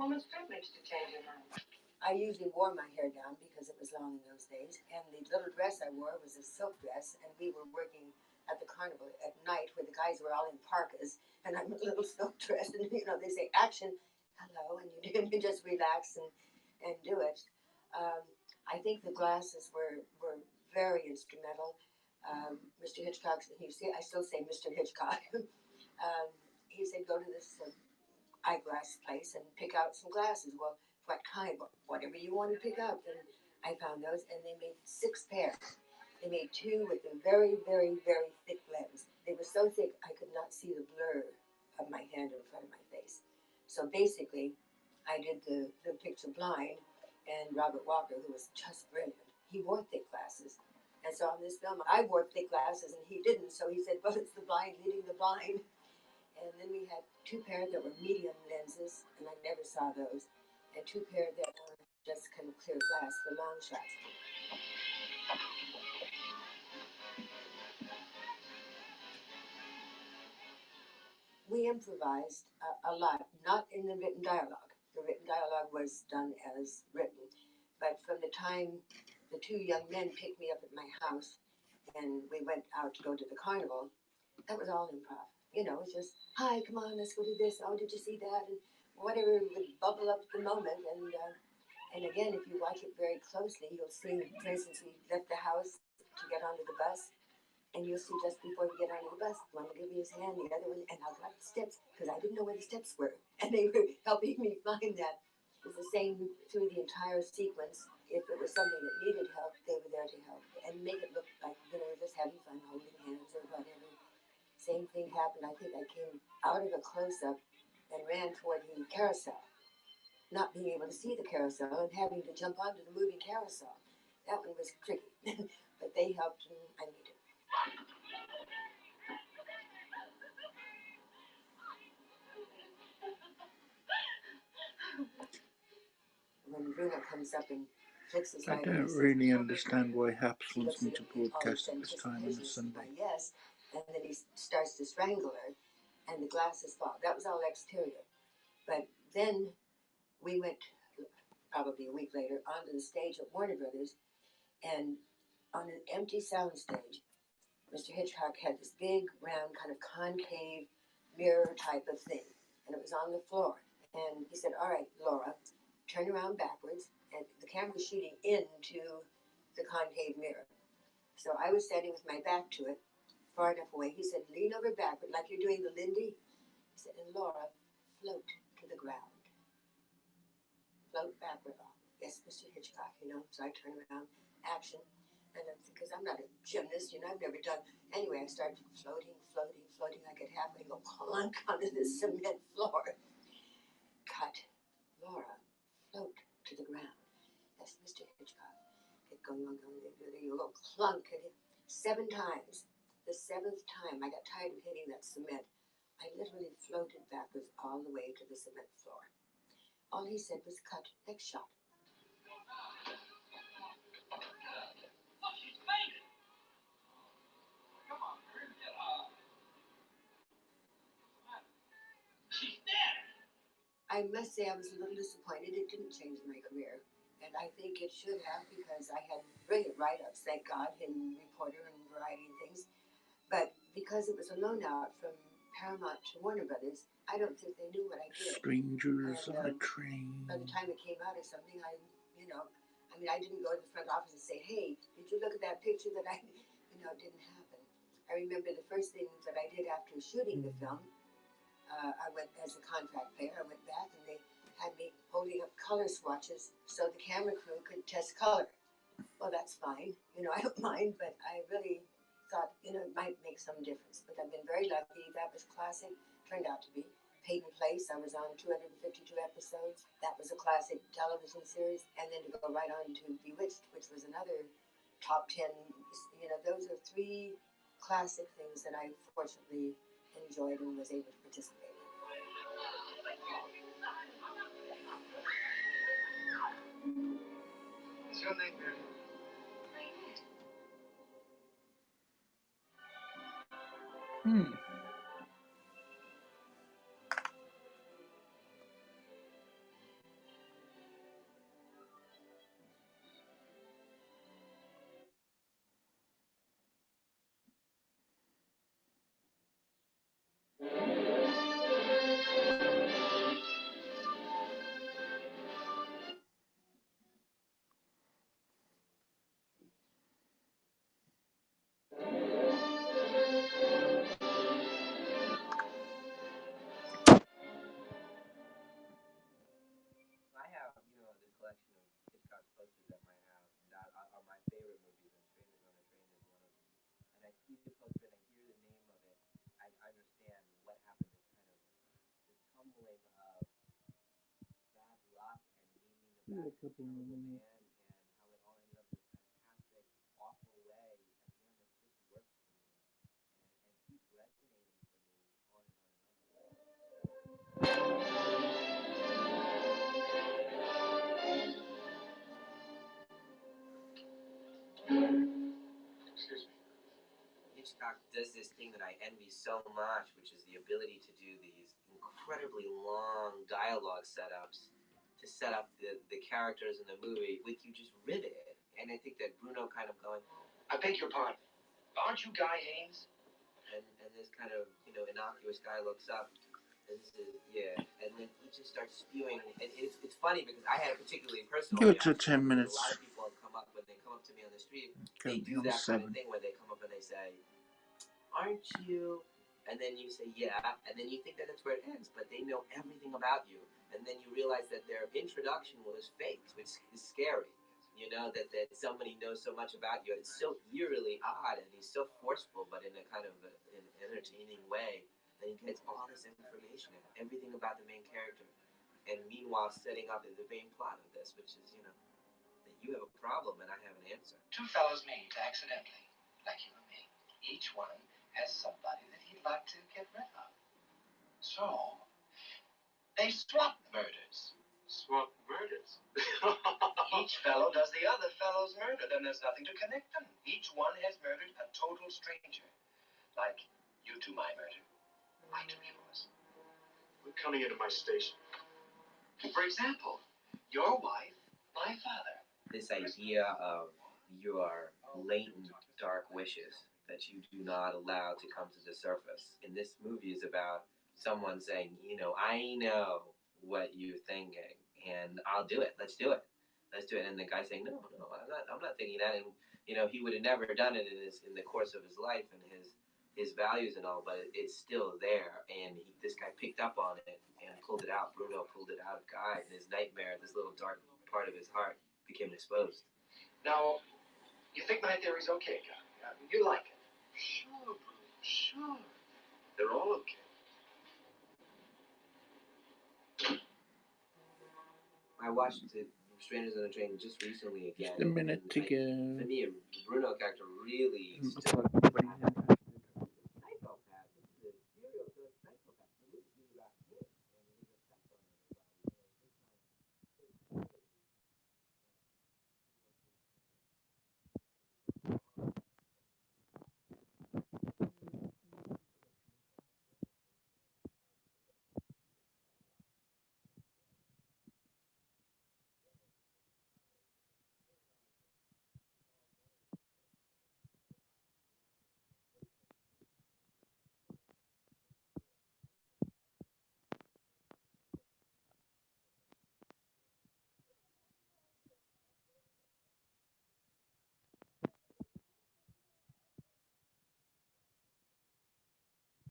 Woman's privilege to change your mind. I usually wore my hair down because it was long in those days, and the little dress I wore was a silk dress, and we were working at the carnival at night where the guys were all in parkas, and I'm in a little silk dress, and they say action, hello, and you just relax and do it. I think the glasses were very instrumental. Mr. Hitchcock, I still say Mr. Hitchcock. He said go to this eyeglass place and pick out some glasses. Well, what kind? Whatever you want to pick up. And I found those, and they made 6 pairs. They made 2 with a very, very, very thick lens. They were so thick I could not see the blur of my hand in front of my face. So basically, I did the picture blind, and Robert Walker, who was just brilliant, he wore thick glasses. And so on this film, I wore thick glasses, and he didn't. So he said, well, it's the blind leading the blind. And then we had 2 pairs that were medium lenses, and I never saw those, and 2 pairs that were just kind of clear glass for long shots. We improvised a lot, not in the written dialogue. The written dialogue was done as written, but from the time the 2 young men picked me up at my house and we went out to go to the carnival, that was all improv. It was just, hi, come on, let's go do this. Oh, did you see that? And whatever would bubble up at the moment. And again, if you watch it very closely, you'll see, for instance, we left the house to get onto the bus, and you'll see just before we get onto the bus, one will give me his hand, the other one, and I'll go up the steps, because I didn't know where the steps were. And they were helping me find that. It was the same through the entire sequence. If it was something that needed help, they were there to help and make it look like, just having fun, holding hands or whatever. Same thing happened. I think I came out of a close-up and ran toward the carousel, not being able to see the carousel and having to jump onto the moving carousel. That one was tricky, but they helped and I needed. When Bruno comes up and flicks his light, I don't really understand why Haps wants me to broadcast at this time on a Sunday. Yes, and then he starts to strangle her, and the glasses fall. That was all exterior. But then we went, probably a week later, onto the stage at Warner Brothers, and on an empty sound stage, Mr. Hitchcock had this big, round, kind of concave mirror type of thing, and it was on the floor. And he said, all right, Laura, turn around backwards, and the camera was shooting into the concave mirror. So I was standing with my back to it, far enough away. He said, lean over backward, like you're doing the Lindy. He said, and Laura, float to the ground. Float backward off. Yes, Mr. Hitchcock, So I turn around, action. And because I'm not a gymnast, I've never done. Anyway, I started floating. I get halfway, go clunk onto the cement floor. Cut. Laura, float to the ground. Yes, Mr. Hitchcock. Get going. There you go, clunk. 7 times. The 7th time, I got tired of hitting that cement. I literally floated backwards all the way to the cement floor. All he said was cut. Next shot. I must say I was a little disappointed. It didn't change my career. And I think it should have, because I had brilliant write-ups, thank God, in Reporter and Variety and things. But because it was a loan out from Paramount to Warner Brothers, I don't think they knew what I did. Strangers on a train. By the time it came out or something, I didn't go to the front office and say, hey, did you look at that picture that it didn't happen. I remember the first thing that I did after shooting the film, I went as a contract player. I went back and they had me holding up color swatches so the camera crew could test color. Well, that's fine. I don't mind, but I really thought, it might make some difference. But I've been very lucky. That was classic. Turned out to be. Peyton Place, I was on 252 episodes. That was a classic television series. And then to go right on to Bewitched, which was another top 10. Those are 3 classic things that I fortunately enjoyed and was able to participate in. What's your name, Mary? Yeah, a couple more minutes. Excuse me. Hitchcock does this thing that I envy so much, which is the ability to do these incredibly long dialogue setups to set up the characters in the movie with you just riveted. And I think that Bruno kind of going, I beg your pardon. Aren't you Guy Haynes? and this kind of, innocuous guy looks up, and says, yeah, and then he just starts spewing. And it's funny because I had a particularly personal Give it to reaction 10 because minutes. a lot of people have come up, when they come up to me on the street, Okay, they be do on that kind of 7. thing where they come up and they say, aren't you? And then you say, yeah, and then you think that that's where it ends, but they know everything about you. And then you realize that their introduction was faked, which is scary. That somebody knows so much about you, and it's so eerily odd, and he's so forceful, but in a kind of an entertaining way. And he gets all this information and everything about the main character, and meanwhile setting up the main plot of this, which is, that you have a problem and I have an answer. Two fellows meet accidentally, like you and me. Each one has somebody that he'd like to get rid of. So, they swap murders. Swap murders? Each fellow does the other fellow's murder, then there's nothing to connect them. Each one has murdered a total stranger. Like, you do my murder, I do yours. We're coming into my station. For example, your wife, my father. This idea of your latent dark wishes that you do not allow to come to the surface in this movie is about someone saying, I know what you're thinking, and I'll do it. Let's do it. And the guy saying, no, I'm not thinking that. And he would have never done it in the course of his life and his values and all, but it's still there. And this guy picked up on it and pulled it out. Bruno pulled it out of Guy, and his nightmare, this little dark part of his heart, became exposed. Now, you think my theory's okay, Guy? You like it? Sure, Bruce, sure. They're all okay. I watched Strangers on a Train just recently again. Just a minute to go. For me, Bruno character really stood Before everybody